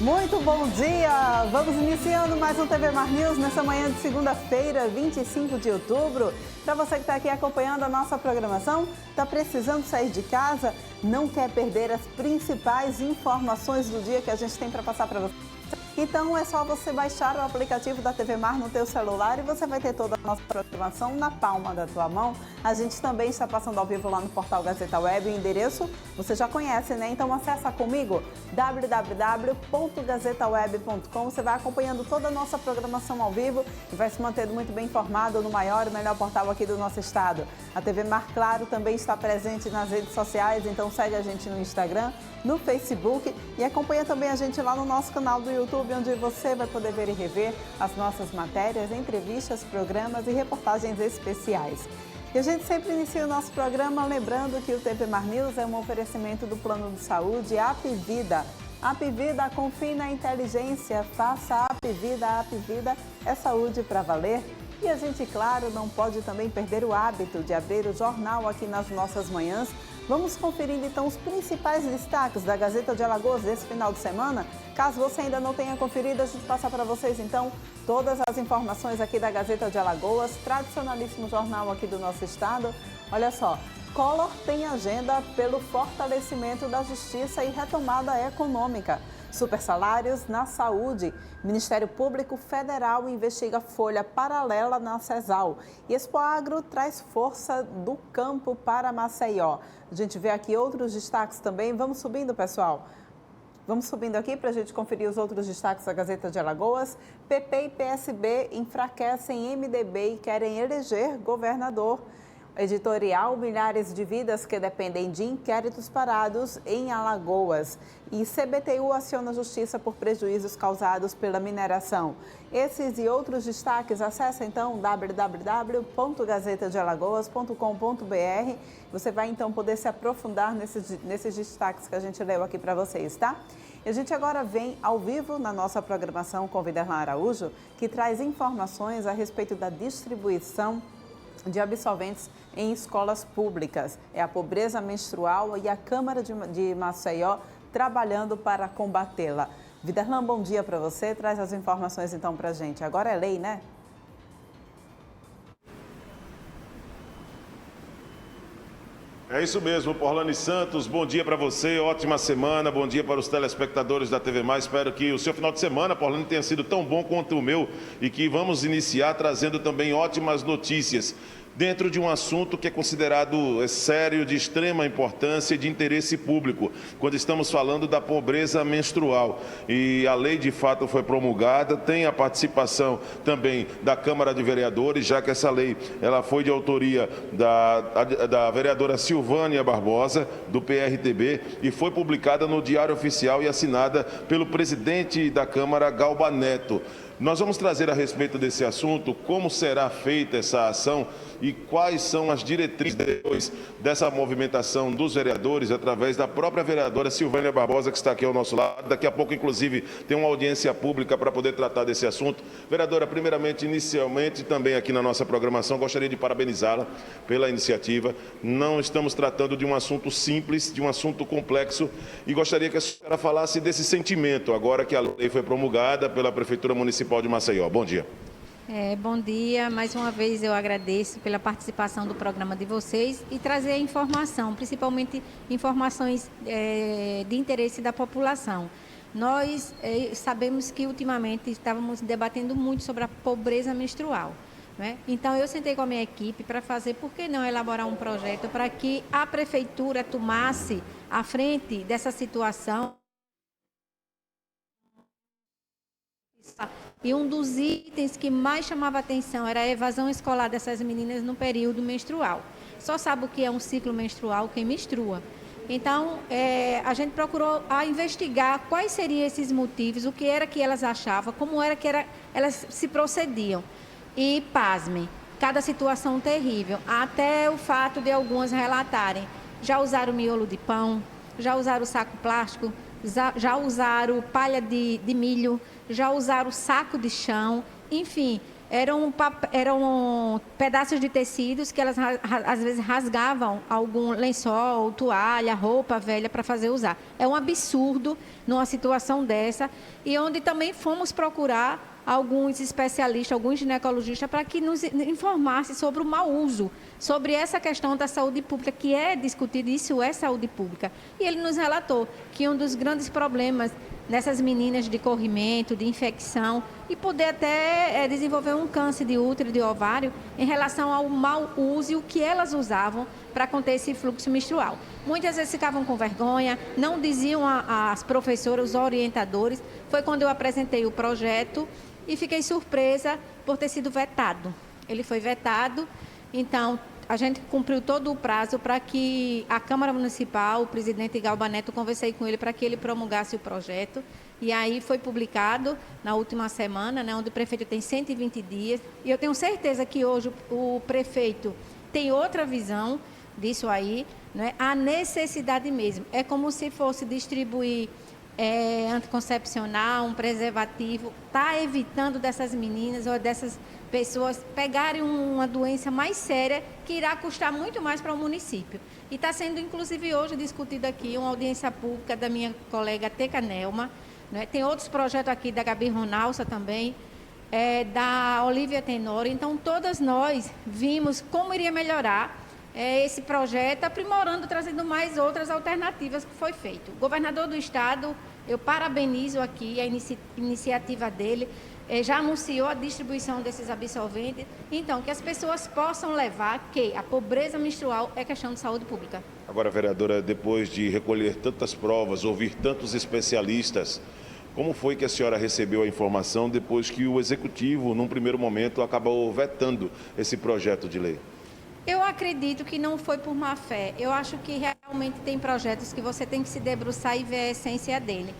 Muito bom dia! Vamos iniciando mais um TV Mar News nessa manhã de segunda-feira, 25 de outubro. Para você que está aqui acompanhando a nossa programação, está precisando sair de casa, não quer perder as principais informações do dia que a gente tem para passar para você? Então é só você baixar o aplicativo da TV Mar no teu celular e você vai ter toda a nossa programação na palma da tua mão. A gente também está passando ao vivo lá no portal Gazeta Web, o endereço você já conhece, né? Então acessa comigo www.gazetaweb.com. Você vai acompanhando toda a nossa programação ao vivo e vai se mantendo muito bem informado no maior e melhor portal aqui do nosso estado. A TV Mar, claro, também está presente nas redes sociais, então segue a gente no Instagram, no Facebook e acompanha também a gente lá no nosso canal do YouTube, onde você vai poder ver e rever as nossas matérias, entrevistas, programas e reportagens especiais. E a gente sempre inicia o nosso programa lembrando que o TV Mar News é um oferecimento do Plano de Saúde Apvida. Apvida, confie na inteligência, faça Apvida é saúde para valer. E a gente, claro, não pode também perder o hábito de abrir o jornal aqui nas nossas manhãs. Vamos conferindo então os principais destaques da Gazeta de Alagoas desse final de semana. Caso você ainda não tenha conferido, a gente passa para vocês então todas as informações aqui da Gazeta de Alagoas, tradicionalíssimo jornal aqui do nosso estado. Olha só, Collor tem agenda pelo fortalecimento da justiça e retomada econômica. Supersalários na saúde. Ministério Público Federal investiga folha paralela na CESAL. E Expoagro traz força do campo para Maceió. A gente vê aqui outros destaques também. Vamos subindo, pessoal. Vamos subindo aqui para a gente conferir os outros destaques da Gazeta de Alagoas. PP e PSB enfraquecem MDB e querem eleger governador. Editorial, milhares de vidas que dependem de inquéritos parados em Alagoas. E CBTU aciona a justiça por prejuízos causados pela mineração. Esses e outros destaques, acesse então www.gazetadealagoas.com.br. Você vai então poder se aprofundar nesses destaques que a gente leu aqui para vocês, tá? E a gente agora vem ao vivo na nossa programação com Viderlan Araújo, que traz informações a respeito da distribuição de absolventes em escolas públicas. É a pobreza menstrual e a Câmara de Maceió trabalhando para combatê-la. Viderlan, bom dia para você. Traz as informações então para a gente. Agora é lei, né? É isso mesmo, Porlane Santos, bom dia para você, ótima semana, bom dia para os telespectadores da TV Mais. Espero que o seu final de semana, Porlane, tenha sido tão bom quanto o meu e que vamos iniciar trazendo também ótimas notícias dentro de um assunto que é considerado sério, de extrema importância e de interesse público, quando estamos falando da pobreza menstrual. E a lei de fato foi promulgada, tem a participação também da Câmara de Vereadores, já que essa lei ela foi de autoria da vereadora Silvânia Barbosa, do PRTB, e foi publicada no Diário Oficial e assinada pelo presidente da Câmara, Galba Neto. Nós vamos trazer a respeito desse assunto, como será feita essa ação e quais são as diretrizes depois dessa movimentação dos vereadores, através da própria vereadora Silvânia Barbosa, que está aqui ao nosso lado. Daqui a pouco, inclusive, tem uma audiência pública para poder tratar desse assunto. Vereadora, primeiramente, inicialmente, também aqui na nossa programação, gostaria de parabenizá-la pela iniciativa. Não estamos tratando de um assunto simples, de um assunto complexo, e gostaria que a senhora falasse desse sentimento, agora que a lei foi promulgada pela Prefeitura Municipal de Maceió. Bom dia. Bom dia. Mais uma vez eu agradeço pela participação do programa de vocês e trazer a informação, principalmente informações de interesse da população. Nós sabemos que ultimamente estávamos debatendo muito sobre a pobreza menstrual, né? Então eu sentei com a minha equipe para fazer, por que não elaborar um projeto para que a prefeitura tomasse a frente dessa situação. E um dos itens que mais chamava atenção era a evasão escolar dessas meninas no período menstrual. Só sabe o que é um ciclo menstrual quem menstrua. Então, a gente procurou investigar quais seriam esses motivos, o que era que elas achavam, como era que elas se procediam. E, pasmem, cada situação terrível, até o fato de algumas relatarem. Já usaram miolo de pão, já usaram saco plástico, já usaram palha de milho, já usaram saco de chão, enfim, eram pedaços de tecidos que elas às vezes rasgavam algum lençol, toalha, roupa velha para fazer usar. É um absurdo numa situação dessa, e onde também fomos procurar alguns especialistas, alguns ginecologistas, para que nos informassem sobre o mau uso, sobre essa questão da saúde pública, que é discutida, isso é saúde pública. E ele nos relatou que um dos grandes problemas nessas meninas de corrimento, de infecção, e poder até desenvolver um câncer de útero e de ovário em relação ao mau uso e o que elas usavam para conter esse fluxo menstrual. Muitas vezes ficavam com vergonha, não diziam às professoras, os orientadores. Foi quando eu apresentei o projeto e fiquei surpresa por ter sido vetado. Ele foi vetado, então a gente cumpriu todo o prazo para que a Câmara Municipal, o presidente Galba Neto, conversei com ele para que ele promulgasse o projeto. E aí foi publicado na última semana, né, onde o prefeito tem 120 dias. E eu tenho certeza que hoje o prefeito tem outra visão disso aí, né, a necessidade mesmo. É como se fosse distribuir anticoncepcional, um preservativo, está evitando dessas meninas ou dessas pessoas pegarem uma doença mais séria que irá custar muito mais para o município. E está sendo, inclusive, hoje discutido aqui uma audiência pública da minha colega Teca Nelma, né? Tem outros projetos aqui da Gabi Ronalça também, da Olívia Tenório. Então, todas nós vimos como iria melhorar esse projeto, aprimorando, trazendo mais outras alternativas que foi feito. O governador do estado, eu parabenizo aqui a iniciativa dele, já anunciou a distribuição desses absorventes, então, que as pessoas possam levar que a pobreza menstrual é questão de saúde pública. Agora, vereadora, depois de recolher tantas provas, ouvir tantos especialistas, como foi que a senhora recebeu a informação depois que o Executivo, num primeiro momento, acabou vetando esse projeto de lei? Eu acredito que não foi por má fé. Eu acho que realmente tem projetos que você tem que se debruçar e ver a essência dele.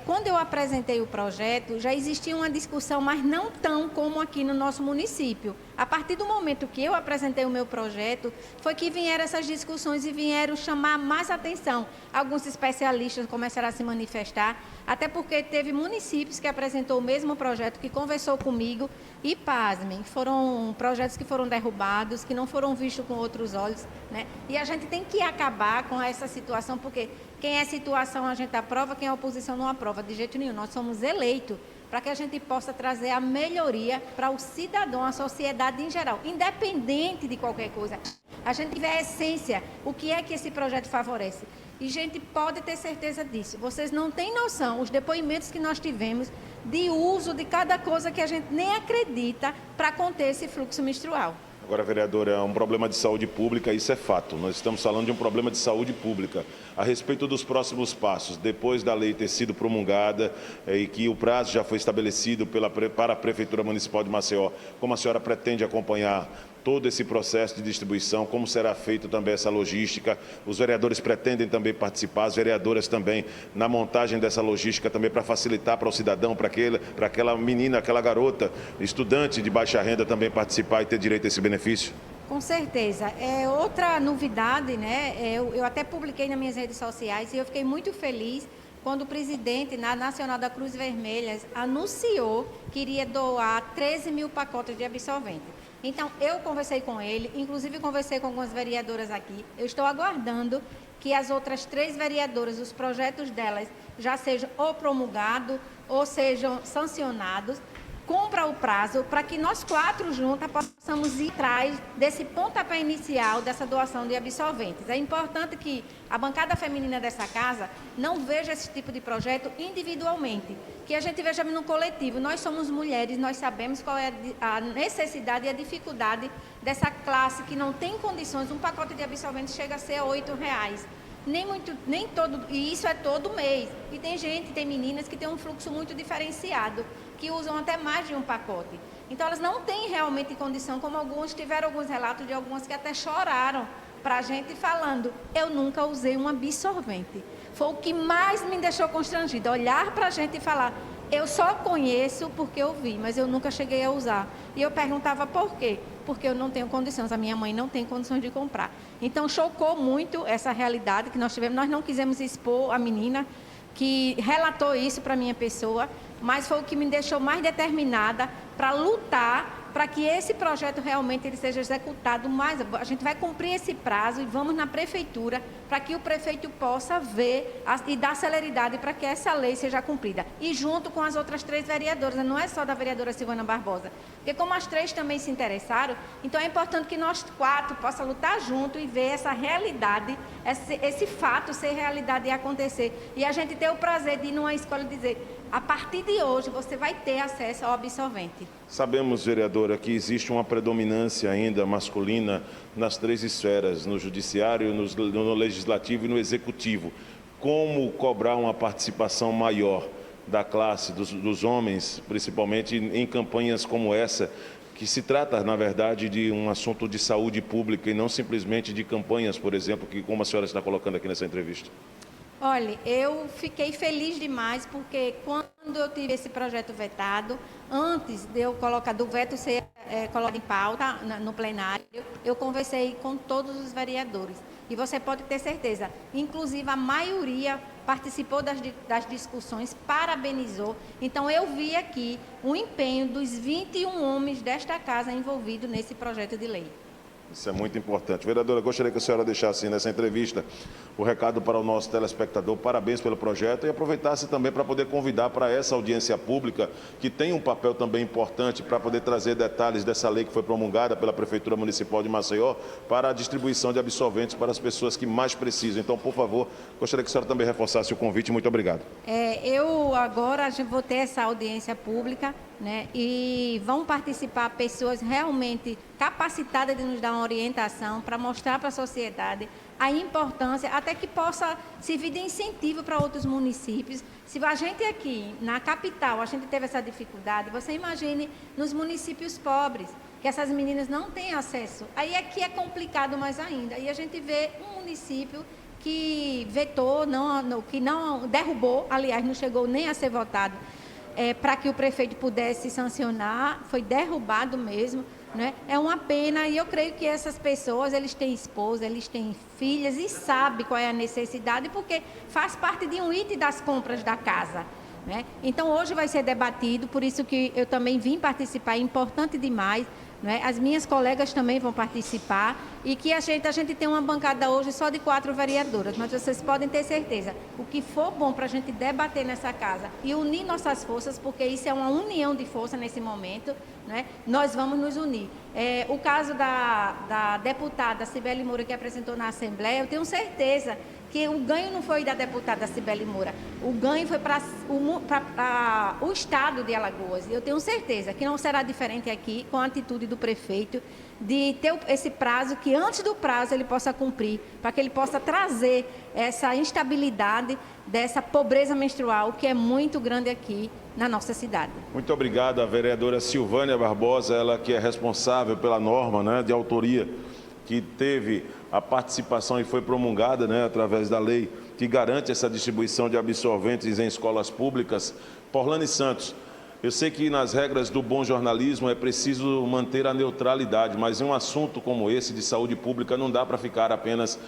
Quando eu apresentei o projeto, já existia uma discussão, mas não tão como aqui no nosso município. A partir do momento que eu apresentei o meu projeto, foi que vieram essas discussões e vieram chamar mais atenção. Alguns especialistas começaram a se manifestar, até porque teve municípios que apresentou o mesmo projeto, que conversou comigo e, pasmem, foram projetos que foram derrubados, que não foram vistos com outros olhos, né? E a gente tem que acabar com essa situação, porque quem é situação a gente aprova, quem é oposição não aprova, de jeito nenhum. Nós somos eleitos para que a gente possa trazer a melhoria para o cidadão, a sociedade em geral, independente de qualquer coisa. A gente vê a essência, o que é que esse projeto favorece. E a gente pode ter certeza disso. Vocês não têm noção, os depoimentos que nós tivemos de uso de cada coisa que a gente nem acredita para conter esse fluxo menstrual. Agora, vereadora, é um problema de saúde pública, isso é fato. Nós estamos falando de um problema de saúde pública. A respeito dos próximos passos, depois da lei ter sido promulgada e que o prazo já foi estabelecido para a Prefeitura Municipal de Maceió, como a senhora pretende acompanhar todo esse processo de distribuição, como será feita também essa logística? Os vereadores pretendem também participar, as vereadoras também, na montagem dessa logística também para facilitar para o cidadão, para aquela menina, aquela garota, estudante de baixa renda também participar e ter direito a esse benefício? Com certeza. Outra novidade, né? Eu até publiquei nas minhas redes sociais e eu fiquei muito feliz quando o presidente nacional da Cruz Vermelha anunciou que iria doar 13 mil pacotes de absorvente. Então, eu conversei com ele, inclusive conversei com algumas vereadoras aqui. Eu estou aguardando que as outras 3 vereadoras, os projetos delas, já sejam ou promulgados ou sejam sancionados. Cumpra o prazo para que nós 4 juntas possamos ir atrás desse pontapé inicial dessa doação de absorventes. É importante que a bancada feminina dessa casa não veja esse tipo de projeto individualmente, que a gente veja no coletivo. Nós somos mulheres, nós sabemos qual é a necessidade e a dificuldade dessa classe que não tem condições. Um pacote de absorvente chega a ser R$ 8. Nem todo, e isso é todo mês. E tem meninas que têm um fluxo muito diferenciado, que usam até mais de um pacote. Então, elas não têm realmente condição, como tiveram alguns relatos de algumas que até choraram para a gente falando, eu nunca usei um absorvente. Foi o que mais me deixou constrangida, olhar para a gente e falar, eu só conheço porque eu vi, mas eu nunca cheguei a usar. E eu perguntava por quê? Porque eu não tenho condições, a minha mãe não tem condições de comprar. Então, chocou muito essa realidade que nós tivemos. Nós não quisemos expor a menina, que relatou isso para minha pessoa, mas foi o que me deixou mais determinada para lutar para que esse projeto realmente ele seja executado mais. A gente vai cumprir esse prazo e vamos na prefeitura para que o prefeito possa ver e dar celeridade para que essa lei seja cumprida. E junto com as outras 3 vereadoras, não é só da vereadora Silvana Barbosa, porque como as 3 também se interessaram, então é importante que nós 4 possamos lutar junto e ver essa realidade, esse fato ser realidade e acontecer. E a gente ter o prazer de ir numa escola e dizer, a partir de hoje você vai ter acesso ao absorvente. Sabemos, vereadora, que existe uma predominância ainda masculina nas 3 esferas, no judiciário, no legislativo e no executivo. Como cobrar uma participação maior da classe, dos homens, principalmente em campanhas como essa, que se trata, na verdade, de um assunto de saúde pública e não simplesmente de campanhas, por exemplo, que como a senhora está colocando aqui nessa entrevista? Olha, eu fiquei feliz demais porque quando eu tive esse projeto vetado, antes de eu colocar do veto ser colocado em pauta no plenário, eu conversei com todos os vereadores. E você pode ter certeza, inclusive a maioria participou das discussões, parabenizou. Então eu vi aqui o empenho dos 21 homens desta casa envolvidos nesse projeto de lei. Isso é muito importante. Vereadora, gostaria que a senhora deixasse nessa entrevista o recado para o nosso telespectador. Parabéns pelo projeto e aproveitasse também para poder convidar para essa audiência pública, que tem um papel também importante para poder trazer detalhes dessa lei que foi promulgada pela Prefeitura Municipal de Maceió para a distribuição de absorventes para as pessoas que mais precisam. Então, por favor, gostaria que a senhora também reforçasse o convite. Muito obrigado. Eu agora vou ter essa audiência pública, né, e vão participar pessoas realmente capacitadas de nos dar uma orientação para mostrar para a sociedade a importância, até que possa servir de incentivo para outros municípios. Se a gente aqui, na capital, a gente teve essa dificuldade, você imagine nos municípios pobres, que essas meninas não têm acesso. Aí aqui é complicado mais ainda. E a gente vê um município que vetou, que não derrubou, aliás, não chegou nem a ser votado, para que o prefeito pudesse sancionar, foi derrubado mesmo, né? É uma pena e eu creio que essas pessoas, eles têm esposa, eles têm filhas e sabem qual é a necessidade, porque faz parte de um item das compras da casa, né? Então hoje vai ser debatido, por isso que eu também vim participar, é importante demais, né? As minhas colegas também vão participar e que a gente tem uma bancada hoje só de 4 vereadoras, mas vocês podem ter certeza, o que for bom para a gente debater nessa casa e unir nossas forças, porque isso é uma união de força nesse momento, né? Nós vamos nos unir. O caso da deputada Cibele Moura, que apresentou na Assembleia, eu tenho certeza que o ganho não foi da deputada Cibele Moura, o ganho foi para o estado de Alagoas. Eu tenho certeza que não será diferente aqui com a atitude do prefeito de ter esse prazo, que antes do prazo ele possa cumprir, para que ele possa trazer essa instabilidade dessa pobreza menstrual que é muito grande aqui na nossa cidade. Muito obrigado à vereadora Silvânia Barbosa, ela que é responsável pela norma, né, de autoria, que teve a participação e foi promulgada, né, através da lei que garante essa distribuição de absorventes em escolas públicas. Porlane Santos, eu sei que nas regras do bom jornalismo é preciso manter a neutralidade, mas em um assunto como esse de saúde pública não dá para ficar apenas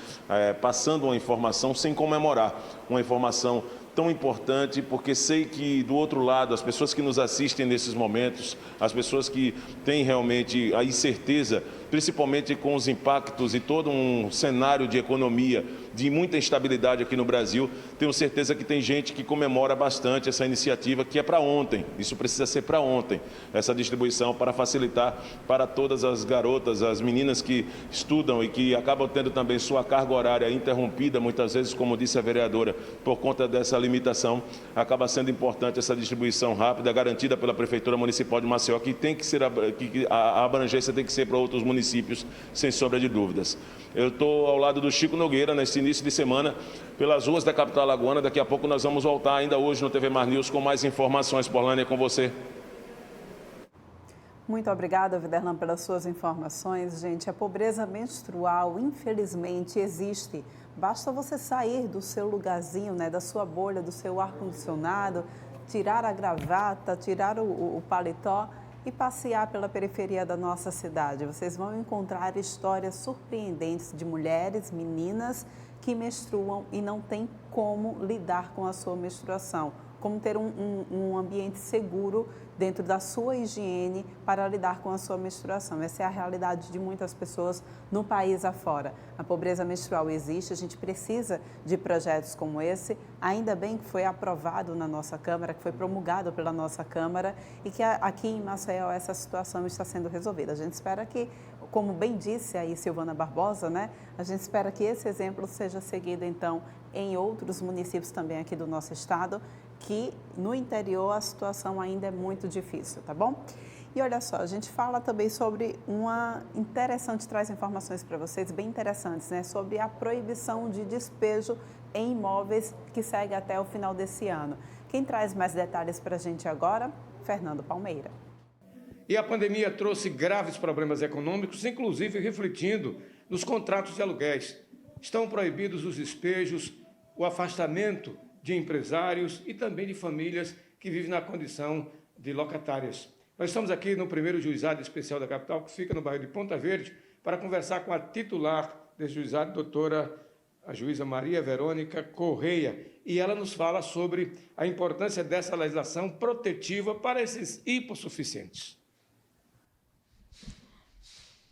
passando uma informação sem comemorar, uma informação tão importante, porque sei que do outro lado, as pessoas que nos assistem nesses momentos, as pessoas que têm realmente a incerteza, principalmente com os impactos e todo um cenário de economia, de muita instabilidade aqui no Brasil, tenho certeza que tem gente que comemora bastante essa iniciativa, que é para ontem, isso precisa ser para ontem, essa distribuição para facilitar para todas as garotas, as meninas que estudam e que acabam tendo também sua carga horária interrompida, muitas vezes, como disse a vereadora, por conta dessa limitação, acaba sendo importante essa distribuição rápida, garantida pela Prefeitura Municipal de Maceió, que tem que ser, que a abrangência tem que ser para outros municípios, sem sombra de dúvidas. Eu estou ao lado do Chico Nogueira, nesse início de semana, pelas ruas da capital alagoana. Daqui a pouco nós vamos voltar, ainda hoje no TV Mar News, com mais informações. Porlane, é com você. Muito obrigada, Viderlan, pelas suas informações. Gente, a pobreza menstrual, infelizmente, existe. Basta você sair do seu lugarzinho, né, da sua bolha, do seu ar-condicionado, tirar a gravata, tirar o paletó e passear pela periferia da nossa cidade. Vocês vão encontrar histórias surpreendentes de mulheres, meninas que menstruam e não têm como lidar com a sua menstruação, como ter um ambiente seguro dentro da sua higiene para lidar com a sua menstruação. Essa é a realidade de muitas pessoas no país afora. A pobreza menstrual existe, a gente precisa de projetos como esse. Ainda bem que foi aprovado na nossa Câmara, que foi promulgado pela nossa Câmara e que aqui em Maceió essa situação está sendo resolvida. A gente espera que, como bem disse aí Silvana Barbosa, né? A gente espera que esse exemplo seja seguido então em outros municípios também aqui do nosso estado, que no interior a situação ainda é muito difícil, tá bom? E olha só, a gente fala também sobre traz informações para vocês bem interessantes, né? Sobre a proibição de despejo em imóveis que segue até o final desse ano. Quem traz mais detalhes para a gente agora? Fernando Palmeira. E a pandemia trouxe graves problemas econômicos, inclusive refletindo nos contratos de aluguéis. Estão proibidos os despejos, o afastamento de empresários e também de famílias que vivem na condição de locatárias. Nós estamos aqui no primeiro juizado especial da capital, que fica no bairro de Ponta Verde, para conversar com a titular desse juizado, a juíza Maria Verônica Correia, e ela nos fala sobre a importância dessa legislação protetiva para esses hipossuficientes.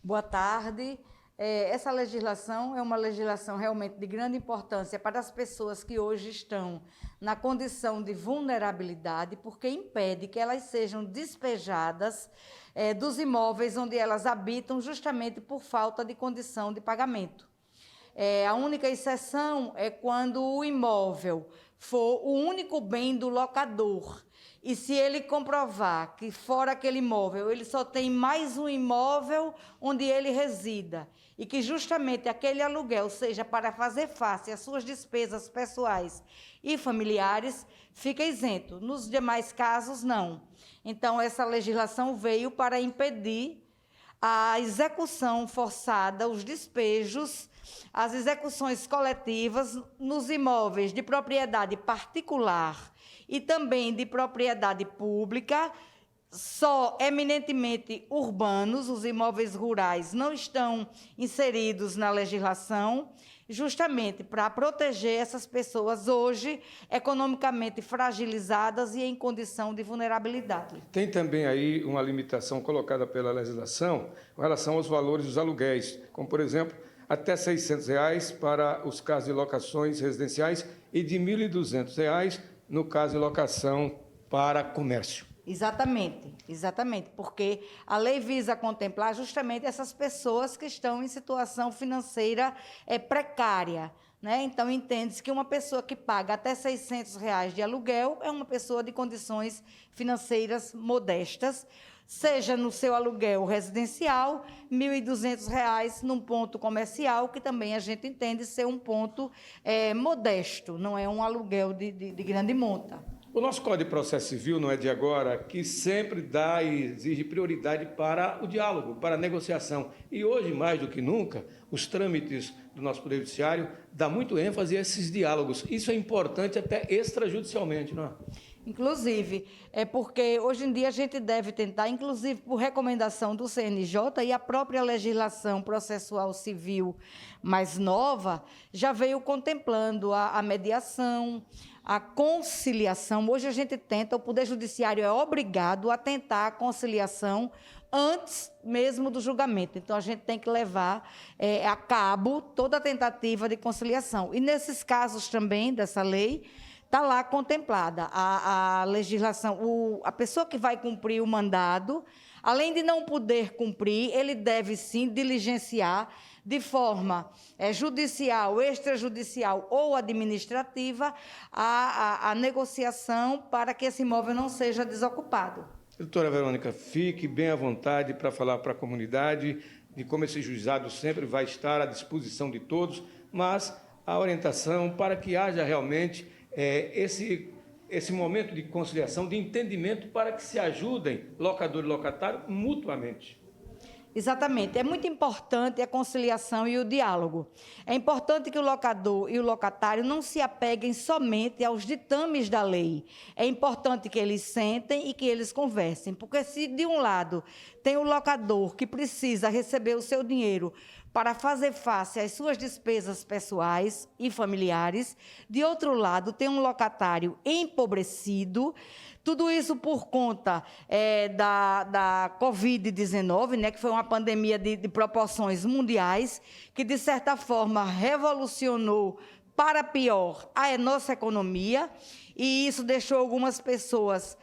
Boa tarde. Essa legislação é uma legislação realmente de grande importância para as pessoas que hoje estão na condição de vulnerabilidade, porque impede que elas sejam despejadas dos imóveis onde elas habitam, justamente por falta de condição de pagamento. A única exceção é quando o imóvel for o único bem do locador. E se ele comprovar que fora aquele imóvel, ele só tem mais um imóvel onde ele resida e que justamente aquele aluguel seja para fazer face às suas despesas pessoais e familiares, fica isento. Nos demais casos, não. Então, essa legislação veio para impedir a execução forçada, os despejos, as execuções coletivas nos imóveis de propriedade particular e também de propriedade pública, só eminentemente urbanos. Os imóveis rurais não estão inseridos na legislação, justamente para proteger essas pessoas hoje economicamente fragilizadas e em condição de vulnerabilidade. Tem também aí uma limitação colocada pela legislação com relação aos valores dos aluguéis, como, por exemplo, até R$ 600 para os casos de locações residenciais e de R$ 1.200 no caso de locação para comércio. Exatamente, porque a lei visa contemplar justamente essas pessoas que estão em situação financeira precária, né? Então, entende-se que uma pessoa que paga até R$ 600 de aluguel é uma pessoa de condições financeiras modestas, seja no seu aluguel residencial, R$ 1.200 num ponto comercial, que também a gente entende ser um ponto modesto, não é um aluguel de grande monta. O nosso Código de Processo Civil, não é de agora, que sempre dá e exige prioridade para o diálogo, para a negociação. E hoje, mais do que nunca, os trâmites do nosso Poder Judiciário dão muito ênfase a esses diálogos. Isso é importante até extrajudicialmente, não é? Inclusive, porque hoje em dia a gente deve tentar, inclusive por recomendação do CNJ e a própria legislação processual civil mais nova, já veio contemplando a mediação, a conciliação. Hoje a gente tenta, o Poder Judiciário é obrigado a tentar a conciliação antes mesmo do julgamento. Então, a gente tem que levar a cabo toda a tentativa de conciliação. E nesses casos também, dessa lei, está lá contemplada a legislação. A pessoa que vai cumprir o mandado, além de não poder cumprir, ele deve sim diligenciar de forma judicial, extrajudicial ou administrativa a negociação para que esse imóvel não seja desocupado. Doutora Verônica, fique bem à vontade para falar para a comunidade de como esse juizado sempre vai estar à disposição de todos, mas a orientação para que haja realmente esse momento de conciliação, de entendimento, para que se ajudem locador e locatário mutuamente. Exatamente. É muito importante a conciliação e o diálogo. É importante que o locador e o locatário não se apeguem somente aos ditames da lei. É importante que eles sentem e que eles conversem, porque se de um lado tem o locador que precisa receber o seu dinheiro para fazer face às suas despesas pessoais e familiares, de outro lado tem um locatário empobrecido. Tudo isso por conta da Covid-19, né, que foi uma pandemia de proporções mundiais, que, de certa forma, revolucionou para pior a nossa economia, e isso deixou algumas pessoas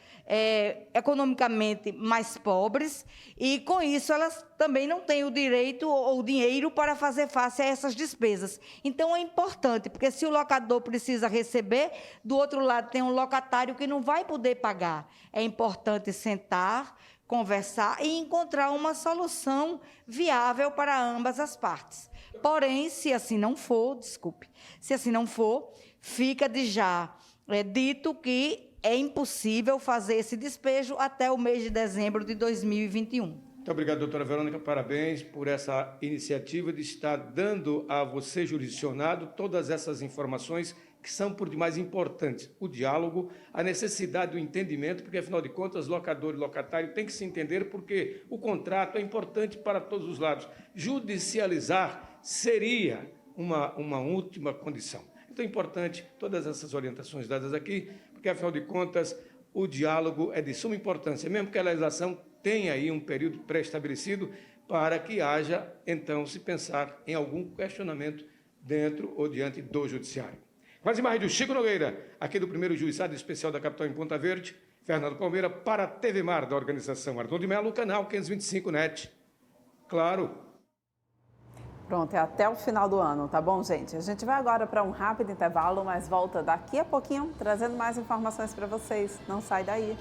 economicamente mais pobres, e, com isso, elas também não têm o direito ou o dinheiro para fazer face a essas despesas. Então, é importante, porque se o locador precisa receber, do outro lado tem um locatário que não vai poder pagar. É importante sentar, conversar e encontrar uma solução viável para ambas as partes. Porém, se assim não for, se assim não for, fica de já dito que é impossível fazer esse despejo até o mês de dezembro de 2021. Muito obrigado, doutora Verônica. Parabéns por essa iniciativa de estar dando a você, jurisdicionado, todas essas informações que são por demais importantes. O diálogo, a necessidade do entendimento, porque, afinal de contas, locador e locatário têm que se entender, porque o contrato é importante para todos os lados. Judicializar seria uma última condição. Então, é importante todas essas orientações dadas aqui, porque, afinal de contas, o diálogo é de suma importância, mesmo que a legislação tenha aí um período pré-estabelecido para que haja, então, se pensar em algum questionamento dentro ou diante do judiciário. Com as imagens do Chico Nogueira, aqui do primeiro juizado especial da capital em Ponta Verde, Fernando Palmeira, para a TV Mar, da organização Arthur de Mello, canal 525 NET. Claro. Pronto, é até o final do ano, tá bom, gente? A gente vai agora para um rápido intervalo, mas volta daqui a pouquinho trazendo mais informações para vocês. Não sai daí.